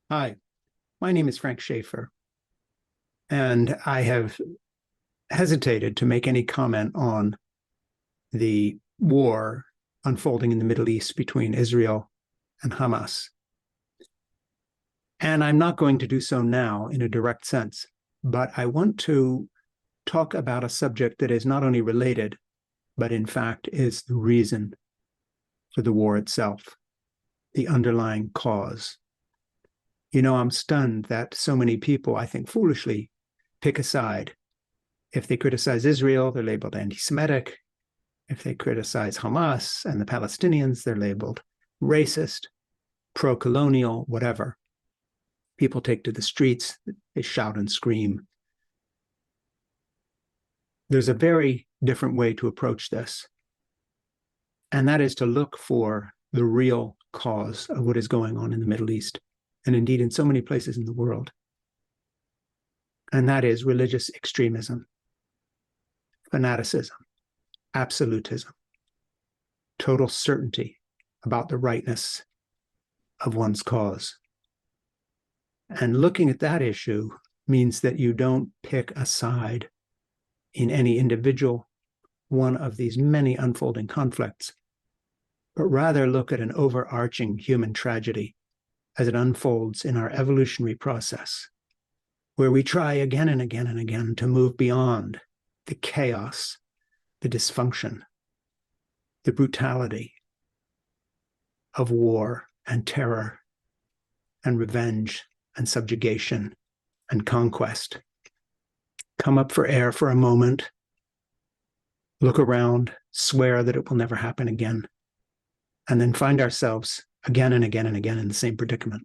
Hi, my name is Frank Schaefer, and I have hesitated to make any comment on the war unfolding in the Middle East between Israel and Hamas. And I'm not going to do so now in a direct sense, but I want to talk about a subject that is not only related, but in fact is the reason for the war itself, the underlying cause. You know, I'm stunned that so many people, I think foolishly, pick a side. If they criticize Israel, they're labeled anti-Semitic. If they criticize Hamas and the Palestinians, they're labeled racist, pro-colonial, whatever. People take to the streets, they shout and scream. There's a very different way to approach this, and that is to look for the real cause of what is going on in the Middle East, and indeed in so many places in the world. And that is religious extremism, fanaticism, absolutism, total certainty about the rightness of one's cause. And looking at that issue means that you don't pick a side in any individual one of these many unfolding conflicts, but rather look at an overarching human tragedy as it unfolds in our evolutionary process, where we try again and again and again to move beyond the chaos, the dysfunction, the brutality of war and terror and revenge and subjugation and conquest. Come up for air for a moment, look around, swear that it will never happen again, and then find ourselves again and again and again in the same predicament.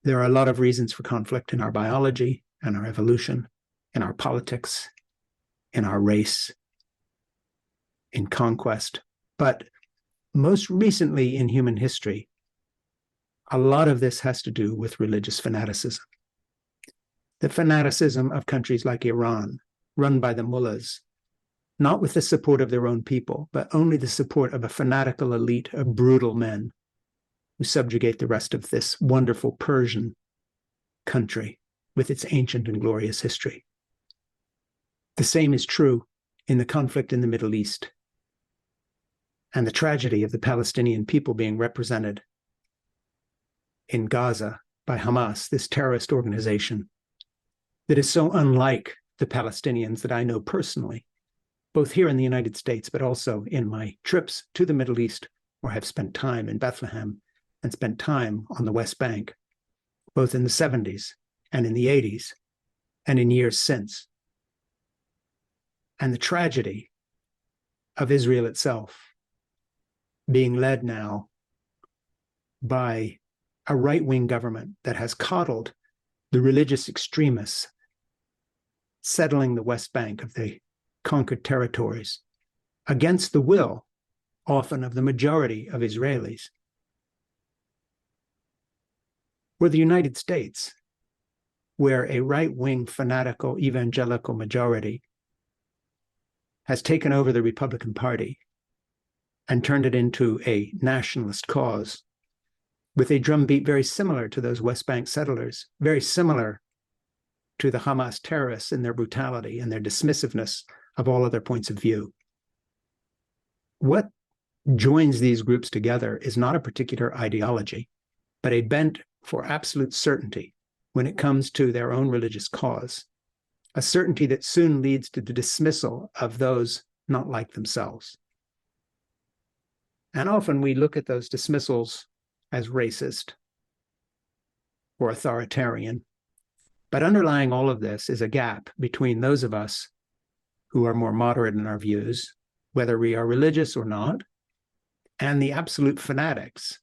There are a lot of reasons for conflict in our biology and our evolution, in our politics, in our race, in conquest, but most recently in human history, a lot of this has to do with religious fanaticism. The fanaticism of countries like Iran, run by the mullahs, not with the support of their own people, but only the support of a fanatical elite of brutal men who subjugate the rest of this wonderful Persian country with its ancient and glorious history. The same is true in the conflict in the Middle East and the tragedy of the Palestinian people being represented in Gaza by Hamas, this terrorist organization that is so unlike the Palestinians that I know personally, both here in the United States, but also in my trips to the Middle East, where I've spent time in Bethlehem and spent time on the West Bank, both in the 70s and in the 80s and in years since. And the tragedy of Israel itself being led now by a right-wing government that has coddled the religious extremists settling the West Bank of the conquered territories against the will, often, of the majority of Israelis. Were the United States, where a right-wing fanatical evangelical majority has taken over the Republican Party and turned it into a nationalist cause with a drumbeat very similar to those West Bank settlers, very similar to the Hamas terrorists in their brutality and their dismissiveness of all other points of view. What joins these groups together is not a particular ideology, but a bent for absolute certainty when it comes to their own religious cause, a certainty that soon leads to the dismissal of those not like themselves. And often we look at those dismissals as racist or authoritarian. But underlying all of this is a gap between those of us who are more moderate in our views, whether we are religious or not, and the absolute fanatics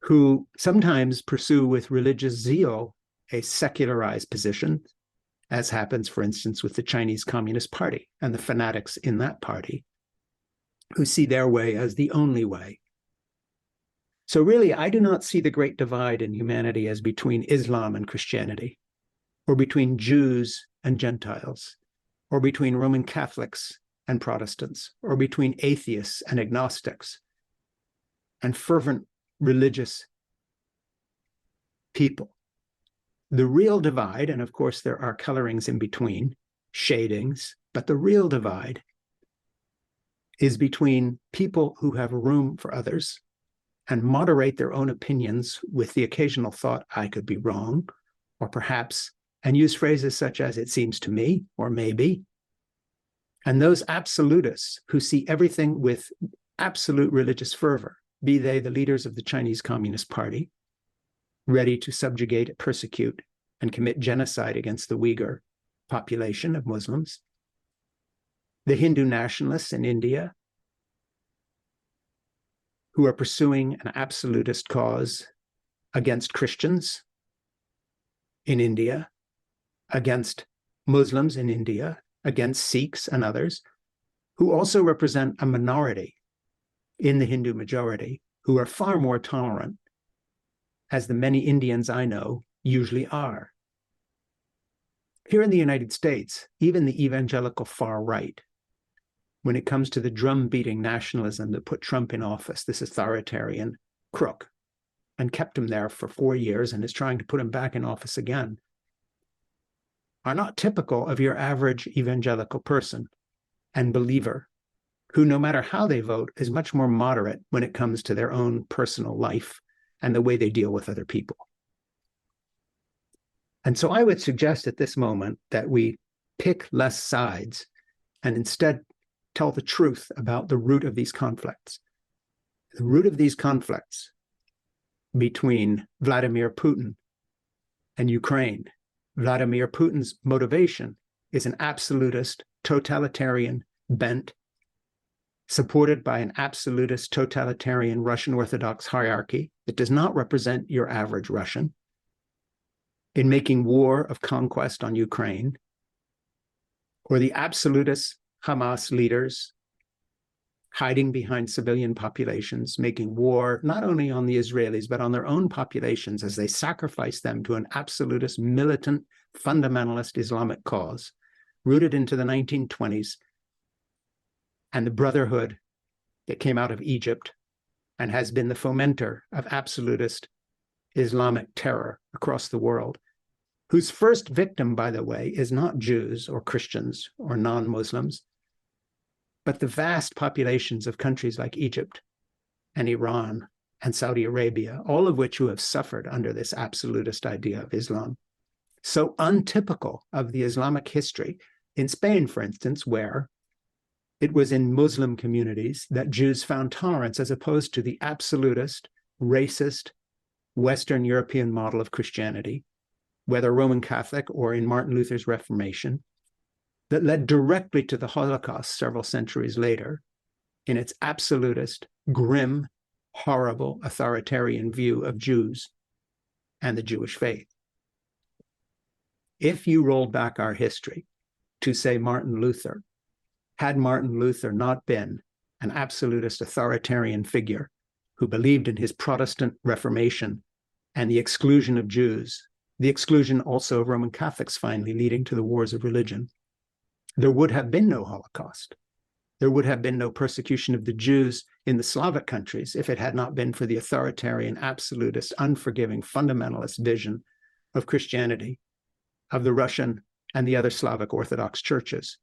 who sometimes pursue with religious zeal a secularized position, as happens, for instance, with the Chinese Communist Party and the fanatics in that party, who see their way as the only way. So really, I do not see the great divide in humanity as between Islam and Christianity, or between Jews and Gentiles, or between Roman Catholics and Protestants, or between atheists and agnostics, and fervent religious people. The real divide, and of course there are colorings in between, shadings, but the real divide is between people who have room for others and moderate their own opinions with the occasional thought, I could be wrong, or perhaps, and use phrases such as it seems to me, or maybe. And those absolutists who see everything with absolute religious fervor, be they the leaders of the Chinese Communist Party, ready to subjugate, persecute, and commit genocide against the Uyghur population of Muslims, the Hindu nationalists in India, who are pursuing an absolutist cause against Christians in India, against Muslims in India, against Sikhs and others, who also represent a minority in the Hindu majority, who are far more tolerant, as the many Indians I know usually are. Here in the United States, even the evangelical far right, when it comes to the drum-beating nationalism that put Trump in office, this authoritarian crook, and kept him there for 4 years and is trying to put him back in office again, are not typical of your average evangelical person and believer, who, no matter how they vote, is much more moderate when it comes to their own personal life and the way they deal with other people. And so I would suggest at this moment that we pick less sides and instead tell the truth about the root of these conflicts. The root of these conflicts between Vladimir Putin and Ukraine. Vladimir Putin's motivation is an absolutist, totalitarian bent, supported by an absolutist, totalitarian Russian Orthodox hierarchy that does not represent your average Russian, in making war of conquest on Ukraine, or the absolutist Hamas leaders hiding behind civilian populations, making war not only on the Israelis, but on their own populations as they sacrifice them to an absolutist, militant, fundamentalist Islamic cause, rooted into the 1920s and the brotherhood that came out of Egypt and has been the fomenter of absolutist Islamic terror across the world, whose first victim, by the way, is not Jews or Christians or non-Muslims, but the vast populations of countries like Egypt and Iran and Saudi Arabia, all of which who have suffered under this absolutist idea of Islam. So untypical of the Islamic history. In Spain, for instance, where it was in Muslim communities that Jews found tolerance as opposed to the absolutist, racist, Western European model of Christianity, whether Roman Catholic or in Martin Luther's Reformation, that led directly to the Holocaust several centuries later in its absolutist, grim, horrible, authoritarian view of Jews and the Jewish faith. If you rolled back our history to, say, Martin Luther, had Martin Luther not been an absolutist authoritarian figure who believed in his Protestant Reformation and the exclusion of Jews, the exclusion also of Roman Catholics finally leading to the wars of religion, there would have been no Holocaust. There would have been no persecution of the Jews in the Slavic countries if it had not been for the authoritarian, absolutist, unforgiving, fundamentalist vision of Christianity, of the Russian and the other Slavic Orthodox churches,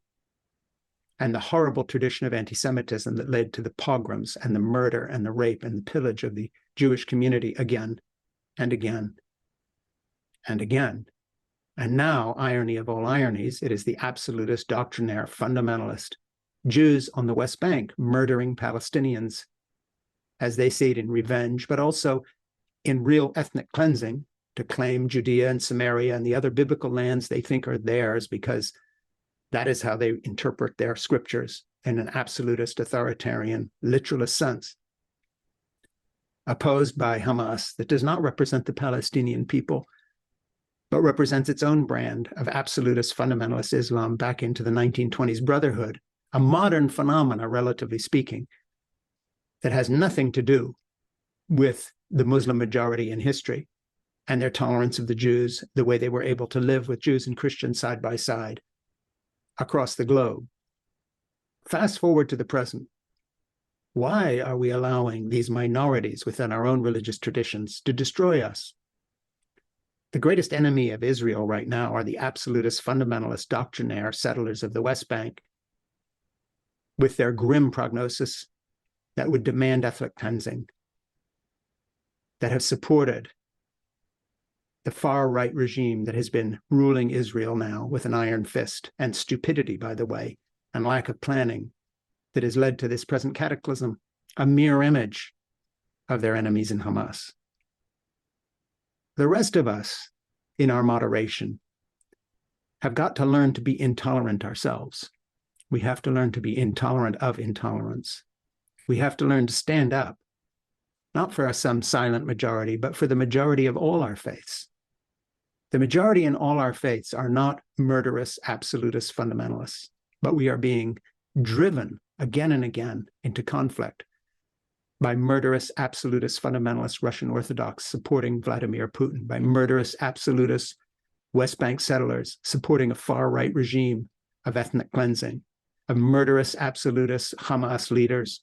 and the horrible tradition of anti-Semitism that led to the pogroms and the murder and the rape and the pillage of the Jewish community again and again and again. And now, irony of all ironies, it is the absolutist, doctrinaire, fundamentalist Jews on the West Bank murdering Palestinians, as they see it, in revenge, but also in real ethnic cleansing to claim Judea and Samaria and the other biblical lands they think are theirs because that is how they interpret their scriptures in an absolutist, authoritarian, literalist sense, opposed by Hamas that does not represent the Palestinian people, but represents its own brand of absolutist fundamentalist Islam back into the 1920s Brotherhood, a modern phenomena, relatively speaking, that has nothing to do with the Muslim majority in history and their tolerance of the Jews, the way they were able to live with Jews and Christians side by side across the globe. Fast forward to the present. Why are we allowing these minorities within our own religious traditions to destroy us? The greatest enemy of Israel right now are the absolutist, fundamentalist, doctrinaire settlers of the West Bank, with their grim prognosis that would demand ethnic cleansing, that have supported the far-right regime that has been ruling Israel now with an iron fist, and stupidity, by the way, and lack of planning that has led to this present cataclysm, a mirror image of their enemies in Hamas. The rest of us, in our moderation, have got to learn to be intolerant ourselves. We have to learn to be intolerant of intolerance. We have to learn to stand up, not for some silent majority, but for the majority of all our faiths. The majority in all our faiths are not murderous, absolutist fundamentalists, but we are being driven again and again into conflict by murderous, absolutist, fundamentalist Russian Orthodox supporting Vladimir Putin, by murderous, absolutist West Bank settlers supporting a far-right regime of ethnic cleansing, of murderous, absolutist Hamas leaders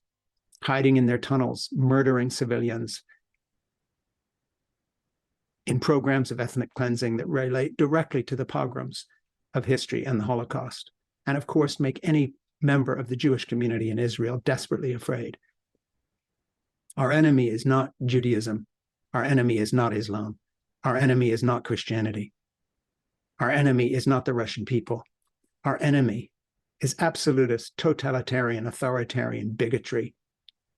hiding in their tunnels, murdering civilians in programs of ethnic cleansing that relate directly to the pogroms of history and the Holocaust, and of course make any member of the Jewish community in Israel desperately afraid. Our enemy is not Judaism. Our enemy is not Islam. Our enemy is not Christianity. Our enemy is not the Russian people. Our enemy is absolutist, totalitarian, authoritarian bigotry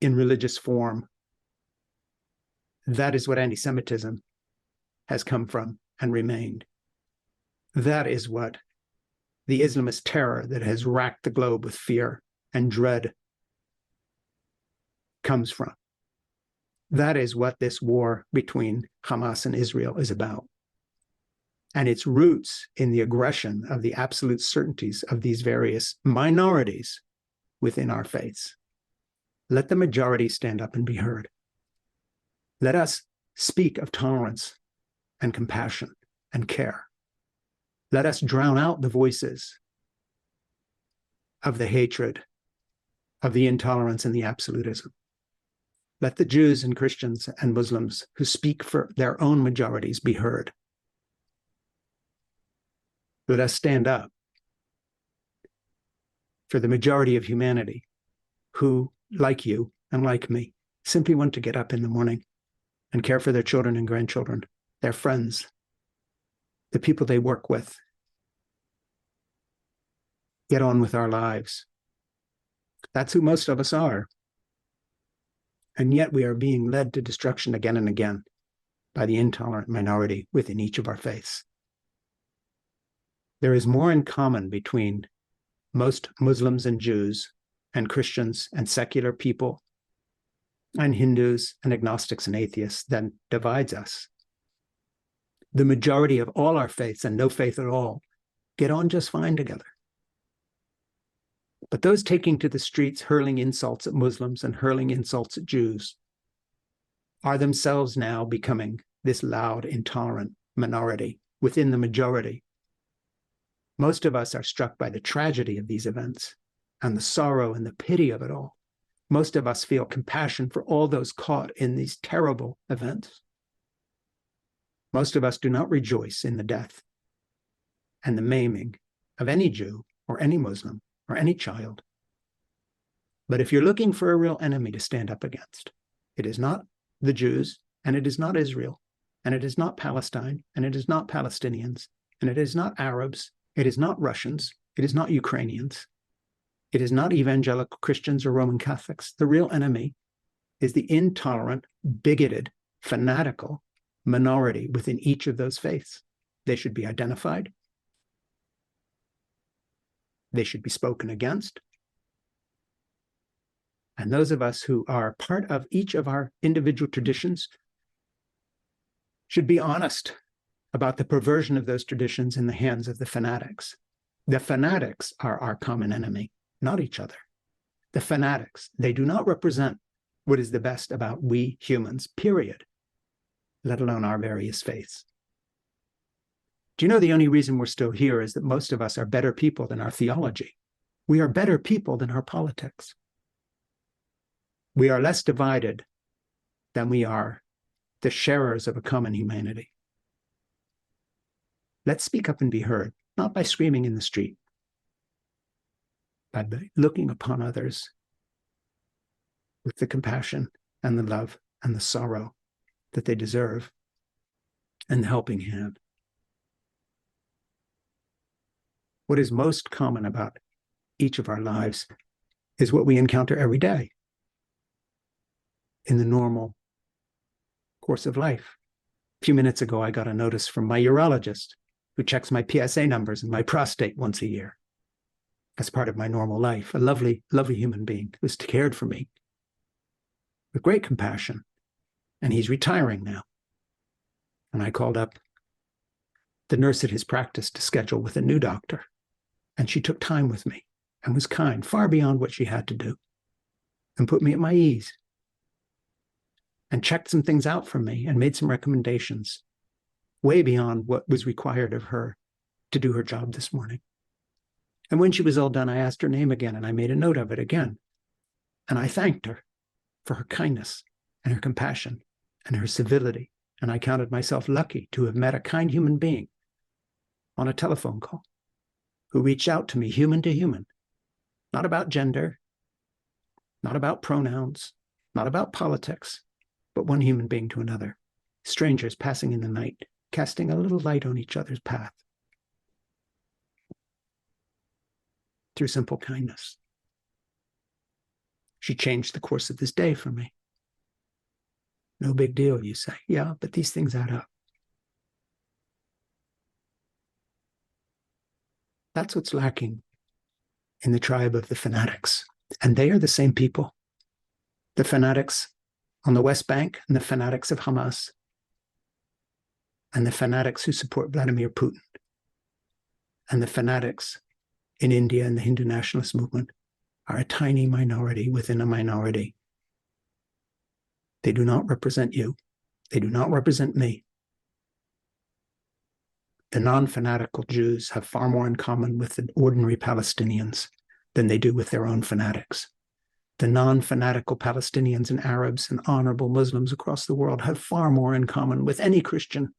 in religious form. That is what anti-Semitism has come from and remained. That is what the Islamist terror that has racked the globe with fear and dread comes from. That is what this war between Hamas and Israel is about. And its roots in the aggression of the absolute certainties of these various minorities within our faiths. Let the majority stand up and be heard. Let us speak of tolerance and compassion and care. Let us drown out the voices of the hatred, of the intolerance and the absolutism. Let the Jews and Christians and Muslims who speak for their own majorities be heard. Let us stand up for the majority of humanity who, like you and like me, simply want to get up in the morning and care for their children and grandchildren, their friends, the people they work with. Get on with our lives. That's who most of us are. And yet we are being led to destruction again and again by the intolerant minority within each of our faiths. There is more in common between most Muslims and Jews and Christians and secular people and Hindus and agnostics and atheists than divides us. The majority of all our faiths and no faith at all get on just fine together. But those taking to the streets hurling insults at Muslims and hurling insults at Jews are themselves now becoming this loud, intolerant minority within the majority. Most of us are struck by the tragedy of these events and the sorrow and the pity of it all. Most of us feel compassion for all those caught in these terrible events. Most of us do not rejoice in the death and the maiming of any Jew or any Muslim or any child. But if you're looking for a real enemy to stand up against, it is not the Jews, and it is not Israel, and it is not Palestine, and it is not Palestinians, and it is not Arabs, it is not Russians, it is not Ukrainians, it is not evangelical Christians or Roman Catholics. The real enemy is the intolerant, bigoted, fanatical minority within each of those faiths. They should be identified. They should be spoken against. And those of us who are part of each of our individual traditions should be honest about the perversion of those traditions in the hands of the fanatics. The fanatics are our common enemy, not each other. The fanatics, they do not represent what is the best about we humans, period, let alone our various faiths. Do you know the only reason we're still here is that most of us are better people than our theology? We are better people than our politics. We are less divided than we are the sharers of a common humanity. Let's speak up and be heard, not by screaming in the street, but by looking upon others with the compassion and the love and the sorrow that they deserve and the helping hand. What is most common about each of our lives is what we encounter every day in the normal course of life. A few minutes ago, I got a notice from my urologist who checks my PSA numbers and my prostate once a year as part of my normal life. A lovely, lovely human being who's cared for me with great compassion. And he's retiring now. And I called up the nurse at his practice to schedule with a new doctor. And she took time with me and was kind, far beyond what she had to do, and put me at my ease and checked some things out for me and made some recommendations way beyond what was required of her to do her job this morning. And when she was all done, I asked her name again, and I made a note of it again. And I thanked her for her kindness and her compassion and her civility. And I counted myself lucky to have met a kind human being on a telephone call who reached out to me human to human, not about gender, not about pronouns, not about politics, but one human being to another, strangers passing in the night, casting a little light on each other's path through simple kindness. She changed the course of this day for me. No big deal, you say. Yeah, but these things add up. That's what's lacking in the tribe of the Fanatics. And they are the same people. The Fanatics on the West Bank and the Fanatics of Hamas and the Fanatics who support Vladimir Putin and the Fanatics in India and the Hindu nationalist movement are a tiny minority within a minority. They do not represent you. They do not represent me. The non-fanatical Jews have far more in common with the ordinary Palestinians than they do with their own fanatics. The non-fanatical Palestinians and Arabs and honorable Muslims across the world have far more in common with any Christian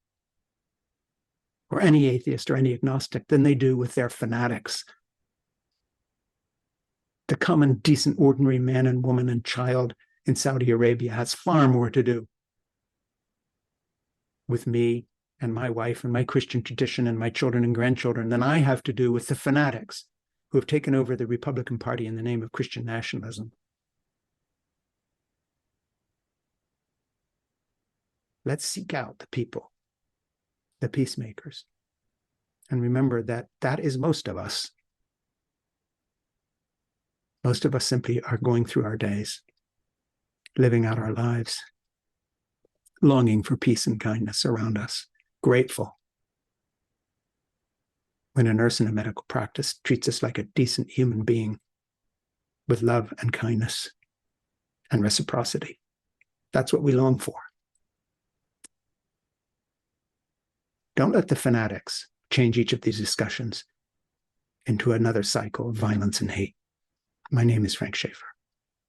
or any atheist or any agnostic than they do with their fanatics. The common, decent, ordinary man and woman and child in Saudi Arabia has far more to do with me and my wife and my Christian tradition and my children and grandchildren than I have to do with the fanatics who have taken over the Republican Party in the name of Christian nationalism. Let's seek out the people, the peacemakers, and remember that that is most of us. Most of us simply are going through our days, living out our lives, longing for peace and kindness around us, grateful when a nurse in a medical practice treats us like a decent human being with love and kindness and reciprocity. That's what we long for. Don't let the fanatics change each of these discussions into another cycle of violence and hate. My name is Frank Schaefer.